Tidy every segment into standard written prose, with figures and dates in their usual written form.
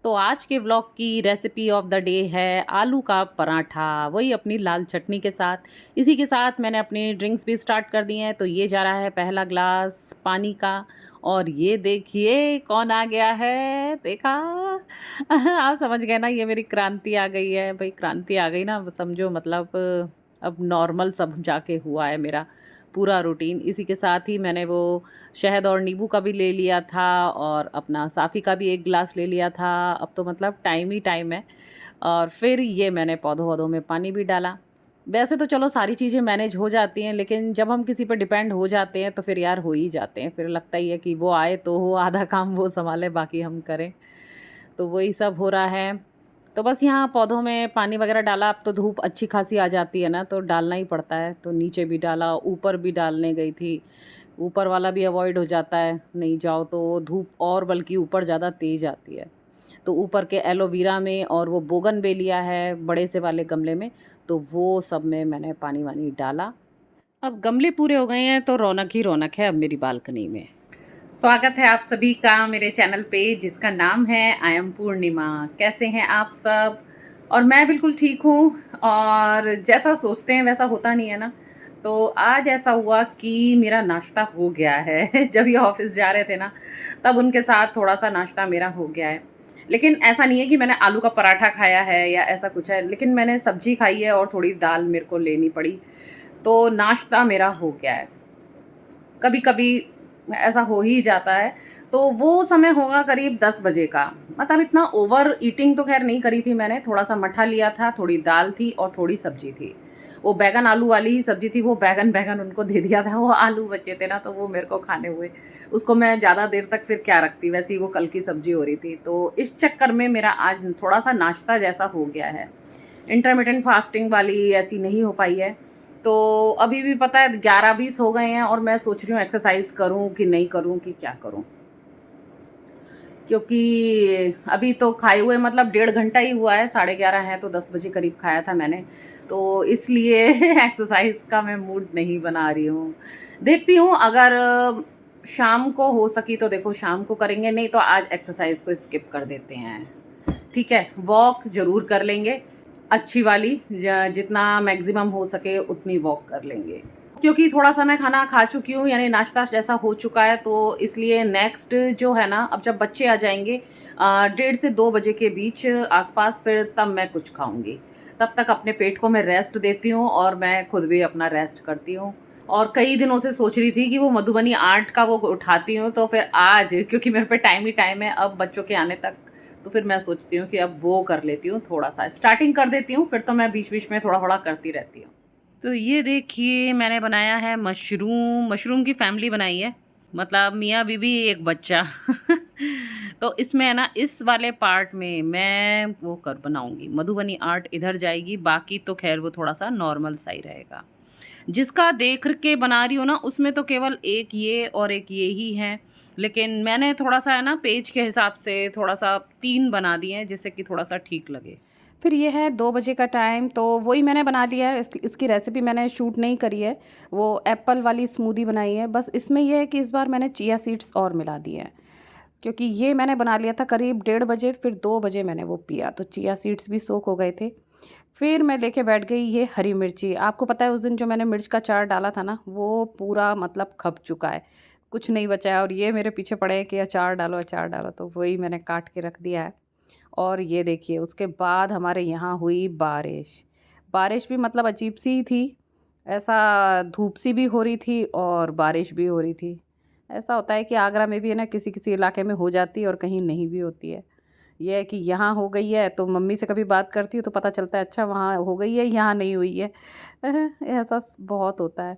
तो आज के व्लॉग की रेसिपी ऑफ द डे है आलू का पराठा, वही अपनी लाल चटनी के साथ। इसी के साथ मैंने अपनी ड्रिंक्स भी स्टार्ट कर दी हैं। तो ये जा रहा है पहला ग्लास पानी का। और ये देखिए कौन आ गया है, देखा? आप समझ गए ना, ये मेरी क्रांति आ गई है भाई। क्रांति आ गई ना, समझो मतलब अब नॉर्मल सब जाके हुआ है मेरा पूरा रूटीन। इसी के साथ ही मैंने वो शहद और नींबू का भी ले लिया था और अपना साफ़ी का भी 1 ग्लास ले लिया था। अब तो मतलब टाइम ही टाइम है। और फिर ये मैंने पौधों-वौधों में पानी भी डाला। वैसे तो चलो सारी चीज़ें मैनेज हो जाती हैं, लेकिन जब हम किसी पे डिपेंड हो जाते हैं तो फिर यार हो ही जाते हैं। फिर लगता ही है कि वो आए तो हो, आधा काम वो सँभाले बाकी हम करें। तो वही सब हो रहा है। तो बस यहाँ पौधों में पानी वगैरह डाला। अब तो धूप अच्छी खासी आ जाती है ना, तो डालना ही पड़ता है। तो नीचे भी डाला, ऊपर भी डालने गई थी। ऊपर वाला भी अवॉइड हो जाता है, नहीं जाओ तो धूप और बल्कि ऊपर ज़्यादा तेज़ आती है। तो ऊपर के एलोवेरा में और वो बोगनवेलिया है बड़े से वाले गमले में, तो वो सब में मैंने पानी-वानी डाला। अब गमले पूरे हो गए हैं तो रौनक ही रौनक है अब मेरी बालकनी में। स्वागत है आप सभी का मेरे चैनल पे जिसका नाम है आई एम पूर्णिमा। कैसे हैं आप सब? और मैं बिल्कुल ठीक हूँ। और जैसा सोचते हैं वैसा होता नहीं है ना। तो आज ऐसा हुआ कि मेरा नाश्ता हो गया है। जब ये ऑफिस जा रहे थे ना, तब उनके साथ थोड़ा सा नाश्ता मेरा हो गया है। लेकिन ऐसा नहीं है कि मैंने आलू का पराठा खाया है या ऐसा कुछ है, लेकिन मैंने सब्जी खाई है और थोड़ी दाल मेरे को लेनी पड़ी। तो नाश्ता मेरा हो गया है। कभी कभी ऐसा हो ही जाता है। तो वो समय होगा करीब 10 बजे का। मतलब इतना ओवर ईटिंग तो खैर नहीं करी थी मैंने। थोड़ा सा मठा लिया था, थोड़ी दाल थी और थोड़ी सब्जी थी। वो बैगन आलू वाली ही सब्जी थी। वो बैगन बैगन उनको दे दिया था, वो आलू बचे थे ना तो वो मेरे को खाने हुए। उसको मैं ज़्यादा देर तक फिर क्या रखती, वैसे ही वो कल की सब्जी हो रही थी। तो इस चक्कर में मेरा आज थोड़ा सा नाश्ता जैसा हो गया है। इंटरमिटेंट फास्टिंग वाली ऐसी नहीं हो पाई है। तो अभी भी पता है 11-20 हो गए हैं और मैं सोच रही हूँ एक्सरसाइज करूँ कि नहीं करूँ कि क्या करूँ। क्योंकि अभी तो खाए हुए मतलब 1.5 घंटा ही हुआ है, 11:30 है तो 10 बजे करीब खाया था मैंने। तो इसलिए एक्सरसाइज का मैं मूड नहीं बना रही हूँ। देखती हूँ अगर शाम को हो सकी तो देखो शाम को करेंगे, नहीं तो आज एक्सरसाइज को स्किप कर देते हैं। ठीक है, वॉक ज़रूर कर लेंगे, अच्छी वाली जितना मैक्सिमम हो सके उतनी वॉक कर लेंगे। क्योंकि थोड़ा-सा मैं खाना खा चुकी हूँ, यानी नाश्ता जैसा हो चुका है, तो इसलिए नेक्स्ट जो है ना, अब जब बच्चे आ जाएँगे 1:30 से 2 बजे के बीच आस-पास, फिर तब मैं कुछ खाऊँगी। तब तक अपने पेट को मैं रेस्ट देती हूँ और मैं खुद भी अपना रेस्ट करती हूँ। और कई दिनों से सोच रही थी कि वो मधुबनी आर्ट का वो उठाती हूँ, तो फिर आज क्योंकि मेरे पे टाइम ही टाइम है अब बच्चों के आने तक, तो फिर मैं सोचती हूँ कि अब वो कर लेती हूँ, थोड़ा-सा स्टार्टिंग कर देती हूँ, फिर तो मैं बीच-बीच में थोड़ा-थोड़ा करती रहती हूँ। तो ये देखिए मैंने बनाया है मशरूम। मशरूम की फैमिली बनाई है, मतलब मियाँ बीवी एक बच्चा। तो इसमें है ना, इस वाले पार्ट में मैं वो कर बनाऊंगी, मधुबनी आर्ट इधर जाएगी, बाकी तो खैर वो थोड़ा सा नॉर्मल सा ही रहेगा। जिसका देख के बना रही हूँ ना, उसमें तो केवल एक ये और एक ये ही है। लेकिन मैंने थोड़ा सा है ना, पेज के हिसाब से थोड़ा सा 3 बना दिए हैं जिससे कि थोड़ा सा ठीक लगे। फिर ये है 2 बजे का टाइम, तो वही मैंने बना लिया है। इसकी रेसिपी मैंने शूट नहीं करी है। वो एप्पल वाली स्मूदी बनाई है। बस इसमें ये है कि इस बार मैंने चिया सीड्स और मिला दिए हैं, क्योंकि ये मैंने बना लिया था करीब 1:30 बजे, फिर 2 बजे मैंने वो पिया, तो चिया सीड्स भी सोक हो गए थे। फिर मैं लेके बैठ गई ये हरी मिर्ची। आपको पता है उस दिन जो मैंने मिर्च का चार डाला था ना, वो पूरा मतलब खप चुका है, कुछ नहीं बचा है। और ये मेरे पीछे पड़े हैं कि अचार डालो अचार डालो, तो वही मैंने काट के रख दिया है। और ये देखिए उसके बाद हमारे यहाँ हुई बारिश। बारिश भी मतलब अजीब सी ही थी, ऐसा धूप सी भी हो रही थी और बारिश भी हो रही थी। ऐसा होता है कि आगरा में भी है ना, किसी किसी इलाके में हो जाती है और कहीं नहीं भी होती है। ये है कि यहाँ हो गई है तो मम्मी से कभी बात करती हूँ तो पता चलता है अच्छा वहाँ हो गई है, यहाँ नहीं हुई है। ऐसा बहुत होता है।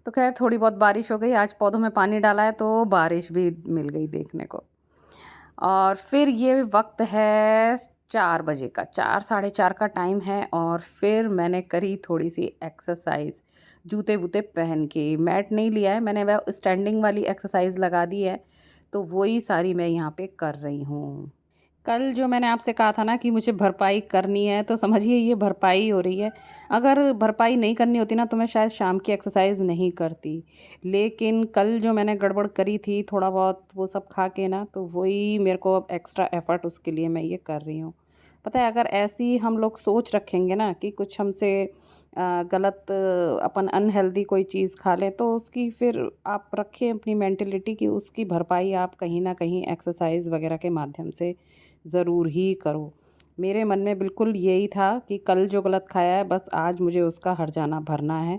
तो खैर थोड़ी बहुत बारिश हो गई, आज पौधों में पानी डाला है तो बारिश भी मिल गई देखने को। और फिर ये वक्त है 4 बजे का, 4 साढ़े 4 का टाइम है। और फिर मैंने करी थोड़ी सी एक्सरसाइज, जूते वूते पहन के। मैट नहीं लिया है मैंने, वह स्टैंडिंग वाली एक्सरसाइज लगा दी है। तो वही सारी मैं यहाँ पे कर रही हूँ। कल जो मैंने आपसे कहा था ना कि मुझे भरपाई करनी है, तो समझिए ये भरपाई हो रही है। अगर भरपाई नहीं करनी होती ना तो मैं शायद शाम की एक्सरसाइज़ नहीं करती। लेकिन कल जो मैंने गड़बड़ करी थी थोड़ा बहुत वो सब खा के ना, तो वही मेरे को अब एक्स्ट्रा एफ़र्ट उसके लिए मैं ये कर रही हूँ। पता है, अगर ऐसे ही हम लोग सोच रखेंगे ना कि कुछ हमसे गलत अपन अनहेल्दी कोई चीज़ खा लें, तो उसकी फिर आप रखें अपनी मेंटालिटी कि उसकी भरपाई आप कहीं न कहीं एक्सरसाइज़ वग़ैरह के माध्यम से ज़रूर ही करो। मेरे मन में बिल्कुल यही था कि कल जो गलत खाया है बस आज मुझे उसका हर्जाना भरना है।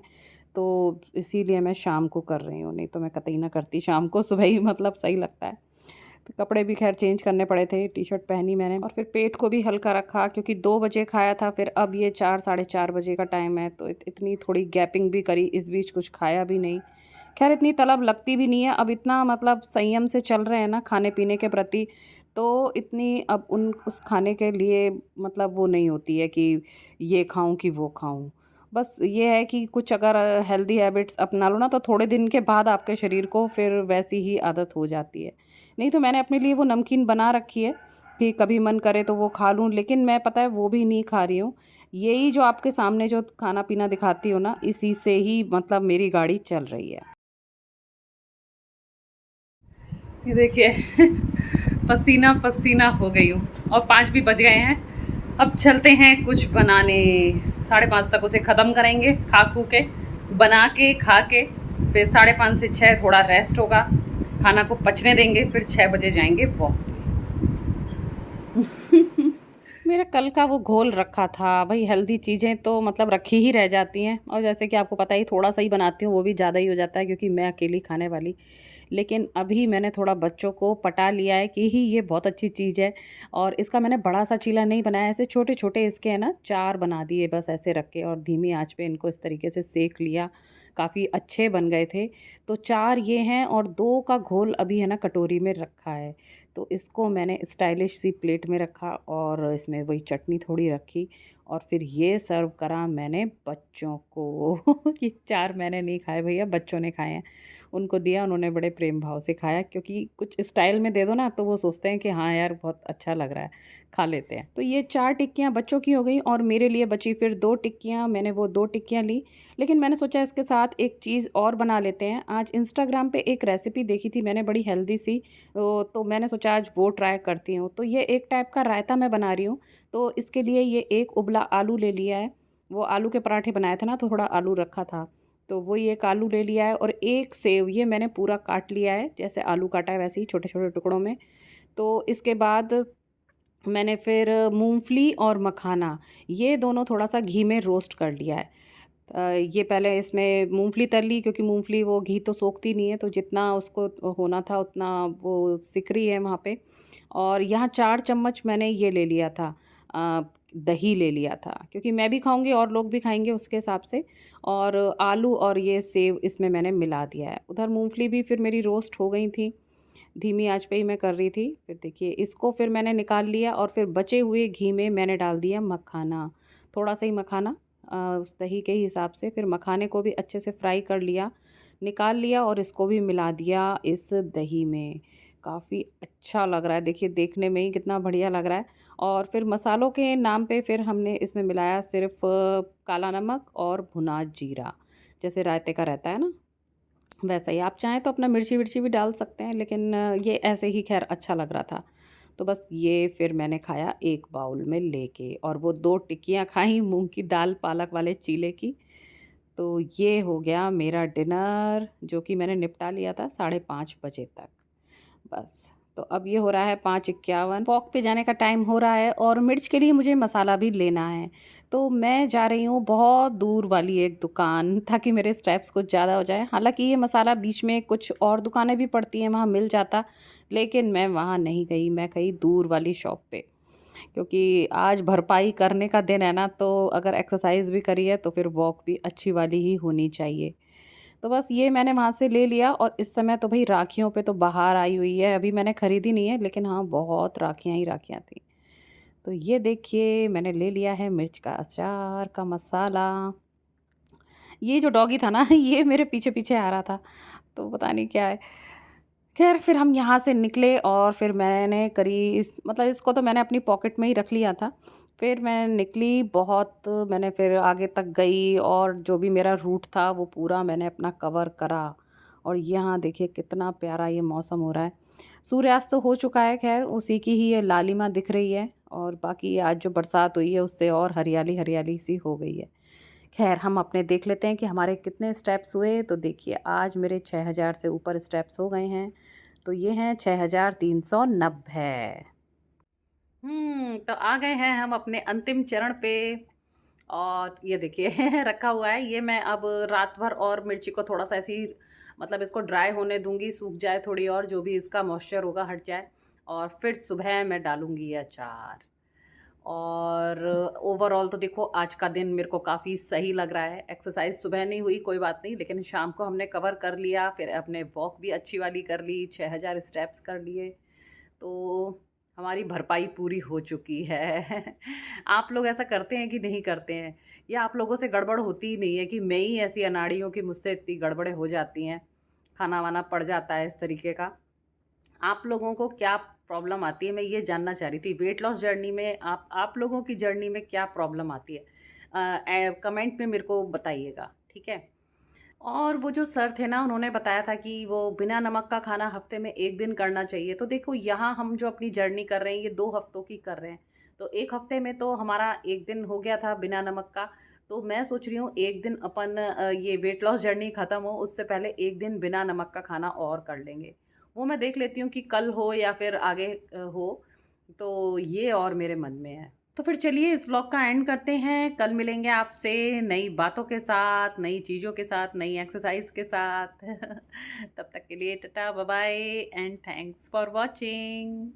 तो इसीलिए मैं शाम को कर रही हूँ, नहीं तो मैं कतई ना करती शाम को, सुबह ही मतलब सही लगता है। तो कपड़े भी ख़ैर चेंज करने पड़े थे, टी-शर्ट पहनी मैंने और फिर पेट को भी हल्का रखा क्योंकि 2 बजे खाया था, फिर अब ये 4 साढ़े 4 बजे का टाइम है, तो इतनी थोड़ी गैपिंग भी करी, इस बीच कुछ खाया भी नहीं। ख़ैर इतनी तलब लगती भी नहीं है, अब इतना मतलब संयम से चल रहे हैं ना खाने-पीने के प्रति, तो इतनी अब उन उस खाने के लिए मतलब वो नहीं होती है कि ये खाऊँ कि वो खाऊँ। बस ये है कि कुछ अगर हेल्दी हैबिट्स अपना लो ना तो थोड़े दिन के बाद आपके शरीर को फिर वैसी ही आदत हो जाती है। नहीं तो मैंने अपने लिए वो नमकीन बना रखी है कि कभी मन करे तो वो खा लूँ, लेकिन मैं पता है वो भी नहीं खा रही हूँ। यही जो आपके सामने जो खाना-पीना दिखाती हूँ ना, इसी से ही मतलब मेरी गाड़ी चल रही है। ये देखिए पसीना पसीना हो गई हूँ और 5 भी बज गए हैं। अब चलते हैं कुछ बनाने। 5:30 तक उसे ख़त्म करेंगे खा खू के, बना के खा के, फिर 5:30 से 6 थोड़ा रेस्ट होगा, खाना को पचने देंगे, फिर 6 बजे जाएंगे वॉक। मेरा कल का वो घोल रखा था, भई हेल्दी चीज़ें तो मतलब रखी ही रह जाती हैं और जैसे कि आपको पता ही थोड़ा-सा ही बनाती हूँ, वो भी ज़्यादा ही हो जाता है क्योंकि मैं अकेली खाने वाली। लेकिन अभी मैंने थोड़ा बच्चों को पटा लिया है कि ही ये बहुत अच्छी चीज़ है और इसका मैंने बड़ा-सा चीला नहीं बनाया, ऐसे छोटे-छोटे इसके है ना 4 बना दिए बस ऐसे रख के और धीमी आँच पे इनको इस तरीके से सेंक लिया, काफ़ी अच्छे बन गए थे। तो 4 ये हैं और 2 का घोल अभी है ना कटोरी में रखा है। तो इसको मैंने स्टाइलिश सी प्लेट में रखा और इसमें वही चटनी थोड़ी रखी और फिर ये सर्व करा मैंने बच्चों को। ये 4 मैंने नहीं खाए भैया, बच्चों ने खाए हैं। उनको दिया, उन्होंने बड़े प्रेम भाव से खाया क्योंकि कुछ स्टाइल में दे दो ना तो वो सोचते हैं कि हाँ यार बहुत अच्छा लग रहा है, खा लेते हैं। तो ये 4 टिक्कियाँ बच्चों की हो गई और मेरे लिए बची फिर 2 टिक्कियाँ, मैंने वो 2 टिक्कियाँ ली। लेकिन मैंने सोचा इसके साथ एक चीज़ और बना लेते हैं। आज इंस्टाग्राम पे एक रेसिपी देखी थी मैंने बड़ी हेल्दी सी, तो मैंने सोचा आज वो ट्राई करती हूँ। तो ये एक टाइप का रायता मैं बना रही हूँ। तो इसके लिए ये एक उबला आलू ले लिया है। वो आलू के पराठे बनाए थे ना तो थोड़ा आलू रखा था। तो वही एक आलू ले लिया है और एक सेव ये मैंने पूरा काट लिया है, जैसे आलू काटा है वैसे ही छोटे-छोटे टुकड़ों में। तो इसके बाद मैंने फिर मूँगफली और मखाना ये दोनों थोड़ा-सा घी में रोस्ट कर लिया है। ये पहले इसमें मूँगफली तल ली क्योंकि मूँगफली वो घी तो सोखती नहीं है, तो जितना उसको होना था उतना वो सिक रही है वहाँ पे। और यहाँ 4 चम्मच मैंने ये ले लिया था, अ, दही ले लिया था क्योंकि मैं भी खाऊँगी और लोग भी खाएँगे उसके हिसाब से। और आलू और ये सेव इसमें मैंने मिला दिया है। उधर मूँगफली भी फिर मेरी रोस्ट हो गई थी, धीमी आँच पे ही मैं कर रही थी। फिर देखिए इसको फिर मैंने निकाल लिया और फिर बचे हुए घी में मैंने डाल दिया मखाना, थोड़ा-सा ही मखाना, उस दही के हिसाब से। फिर मखाने को भी अच्छे से फ्राई कर लिया, निकाल लिया और इसको भी मिला दिया इस दही में। काफ़ी अच्छा लग रहा है, देखिए देखने में ही कितना बढ़िया लग रहा है। और फिर मसालों के नाम पे फिर हमने इसमें मिलाया सिर्फ़ काला नमक और भुना जीरा, जैसे रायते का रहता है ना, वैसा ही। आप चाहें तो अपना मिर्ची-विर्ची भी डाल सकते हैं, लेकिन ये ऐसे ही ख़ैर अच्छा लग रहा था। तो बस ये फिर मैंने खाया एक बाउल में लेके और वो 2 टिक्कियाँ खाई मूँग की दाल पालक वाले चीले की। तो ये हो गया मेरा डिनर जो कि मैंने निपटा लिया था 5:30 बजे तक। बस, तो अब ये हो रहा है 5:51, वॉक पे जाने का टाइम हो रहा है और मिर्च के लिए मुझे मसाला भी लेना है। तो मैं जा रही हूँ बहुत दूर वाली एक दुकान ताकि मेरे स्टेप्स कुछ ज़्यादा हो जाए। हालाँकि ये मसाला बीच में कुछ और दुकानें भी पड़ती हैं, वहाँ मिल जाता, लेकिन मैं वहाँ नहीं गई, मैं गई दूर वाली शॉप पे। क्योंकि आज भरपाई करने का दिन है ना, तो अगर एक्सरसाइज़ भी करी है तो फिर वॉक भी अच्छी वाली ही होनी चाहिए। तो बस ये मैंने वहाँ से ले लिया और इस समय तो भई राखियों पे तो बहार आई हुई है। अभी मैंने खरीदी नहीं है, लेकिन हाँ, बहुत राखियाँ ही राखियाँ थी। तो ये देखिए मैंने ले लिया है मिर्च का अचार का मसाला। ये जो डॉगी था ना ये मेरे पीछे-पीछे आ रहा था, तो पता नहीं क्या है। ख़ैर फिर हम यहाँ से निकले और फिर मैंने करी इस मतलब इसको तो मैंने अपनी पॉकेट में ही रख लिया था। फिर मैं निकली बहुत मैंने फिर आगे तक गई और जो भी मेरा रूट था वो पूरा मैंने अपना कवर करा। और यहाँ देखिए कितना प्यारा ये मौसम हो रहा है। सूर्यास्त तो हो चुका है ख़ैर उसी की ही ये लालिमा दिख रही है और बाकी आज जो बरसात हुई है उससे और हरियाली-हरियाली सी हो गई है। ख़ैर हम अपने देख लेते हैं कि हमारे कितने स्टेप्स हुए, तो देखिए आज मेरे 6000 से ऊपर स्टेप्स हो गए हैं, तो ये हैं 6390। तो आ गए हैं हम अपने अंतिम चरण पे और ये देखिए रखा हुआ है, ये मैं अब रात भर और मिर्ची को थोड़ा-सा ऐसे ही मतलब इसको ड्राई होने दूँगी, सूख जाए थोड़ी और जो भी इसका मॉइस्चर होगा हट जाए और फिर सुबह मैं डालूँगी ये अचार। और ओवरऑल तो देखो आज का दिन मेरे को काफ़ी सही लग रहा है। एक्सरसाइज़ सुबह नहीं हुई कोई बात नहीं, लेकिन शाम को हमने कवर कर लिया, फिर अपने वॉक भी अच्छी वाली कर ली, 6000 स्टेप्स कर लिए, तो हमारी भरपाई पूरी हो चुकी है। आप लोग ऐसा करते हैं कि नहीं करते हैं? या आप लोगों से गड़बड़ होती ही नहीं है कि मैं ही ऐसी अनाड़ी हूँ कि मुझसे इतनी गड़बड़ें हो जाती हैं, खाना-वाना पड़ जाता है इस तरीके का? आप लोगों को क्या प्रॉब्लम आती है? मैं ये जानना चाह रही थी। वेट लॉस जर्नी में आप लोगों की जर्नी में क्या प्रॉब्लम आती है? कमेंट में मेरे को बताइएगा, ठीक है? और वो जो सर थे ना उन्होंने बताया था कि वो बिना नमक का खाना हफ्ते में 1 दिन करना चाहिए। तो देखो यहाँ हम जो अपनी जर्नी कर रहे हैं ये 2 हफ्तों की कर रहे हैं। तो 1 हफ्ते में तो हमारा 1 दिन हो गया था बिना नमक का। तो मैं सोच रही हूँ 1 दिन अपन ये वेट लॉस जर्नी ख़त्म हो उससे पहले 1 दिन बिना नमक का खाना और कर लेंगे। वो मैं देख लेती हूँ कि कल हो या फिर आगे हो। तो ये और मेरे मन में है। तो फिर चलिए इस व्लॉग का एंड करते हैं। कल मिलेंगे आपसे नई बातों के साथ, नई चीज़ों के साथ, नई एक्सरसाइज के साथ। तब तक के लिए tata, bye bye and thanks for watching.